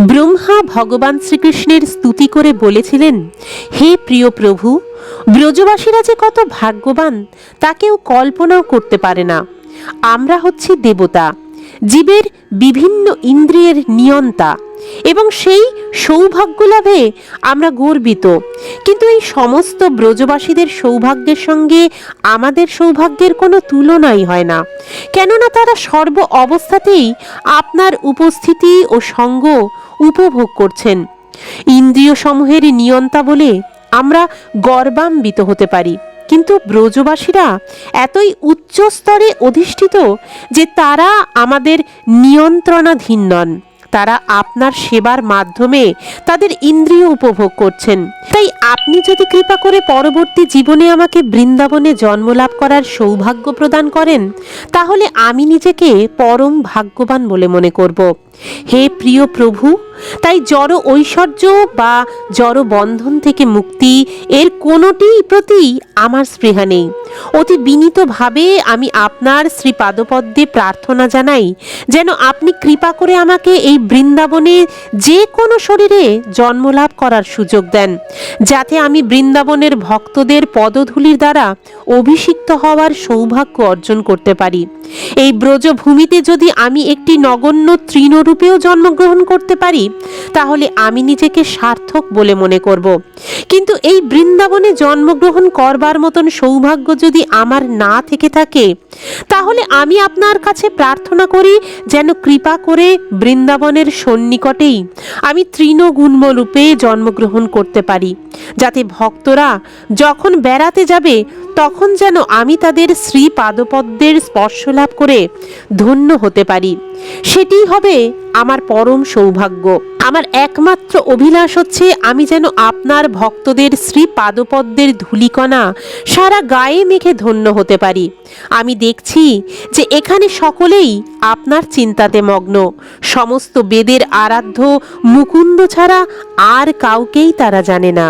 ব্রহ্মা ভগবান শ্রীকৃষ্ণের স্তুতি করে বলেছিলেন, হে প্রিয় প্রভু, ব্রজবাসীরা যে কত ভাগ্যবান তা কেউ কল্পনাও করতে পারে না। আমরা হচ্ছি দেবতা, জীবের বিভিন্ন ইন্দ্রিয়ের নিয়ন্তা, এবং সেই সৌভাগ্য লাভে আমরা গর্বিত। কিন্তু এই সমস্ত ব্রজবাসীদের সৌভাগ্যের সঙ্গে আমাদের সৌভাগ্যের কোনো তুলনাই হয় না, কেননা তারা সর্ব অবস্থাতেই আপনার উপস্থিতি ও সঙ্গ উপভোগ করছেন। ইন্দ্রিয় সমূহের নিয়ন্তা বলে আমরা গর্বান্বিত হতে পারি, কিন্তু ব্রজবাসীরা এতই উচ্চ স্তরে অধিষ্ঠিত যে তারা আমাদের নিয়ন্ত্রণাধীন নন। তারা আপনার সেবার মাধ্যমে তাদের ইন্দ্রিয় উপভোগ করছেন। তাই আপনি যদি কৃপা করে পরবর্তী জীবনে আমাকে বৃন্দাবনে জন্মলাভ করার সৌভাগ্য প্রদান করেন, তাহলে আমি নিজেকে পরম ভাগ্যবান বলে মনে করব। হে প্রিয় প্রভু, তাই জড় ঐশ্বর্য বা জড় বন্ধন থেকে মুক্তি এর কোনোটির প্রতি আমার স্পৃহা নেই। অতি বিনীতভাবে আমি আপনার শ্রীপাদপদ্মে প্রার্থনা জানাই, যেন আপনি কৃপা করে আমাকে এই বৃন্দাবনে যে কোনো শরীরে জন্মলাভ করার সুযোগ দেন, যাতে আমি বৃন্দাবনের ভক্তদের পদধূলির দ্বারা অভিষিক্ত হওয়ার সৌভাগ্য অর্জন করতে পারি। এই ব্রজভূমিতে যদি আমি একটি নগণ্য তৃণরূপেও জন্মগ্রহণ করতে পারি, তাহলে আমি নিজেকে সার্থক বলে মনে করব। কিন্তু এই বৃন্দাবনে জন্মগ্রহণ করবার মতন সৌভাগ্য যদি আমার না থেকে থাকে, তাহলে আমি আপনার কাছে প্রার্থনা করি যেন কৃপা করে বৃন্দাবনের সন্নিকটেই আমি তৃণগুণ্মরূপে জন্মগ্রহণ করতে পারি, যাতে ভক্তরা যখন বেড়াতে যাবে তখন যেন আমি তাদের শ্রী পাদপদ্মের স্পর্শ লাভ করে ধন্য হতে পারি। সেটিই হবে আমার পরম সৌভাগ্য। আমার একমাত্র অভিলাষ হচ্ছে আমি যেন আপনার ভক্তদের শ্রী পাদপদ্মের ধূলিকণা সারা গায়ে মেখে ধন্য হতে পারি। আমি দেখছি যে এখানে সকলেই আপনার চিন্তাতে মগ্ন। সমস্ত বেদের আরাধ্য মুকুন্দ ছাড়া আর কাউকেই তারা জানে না।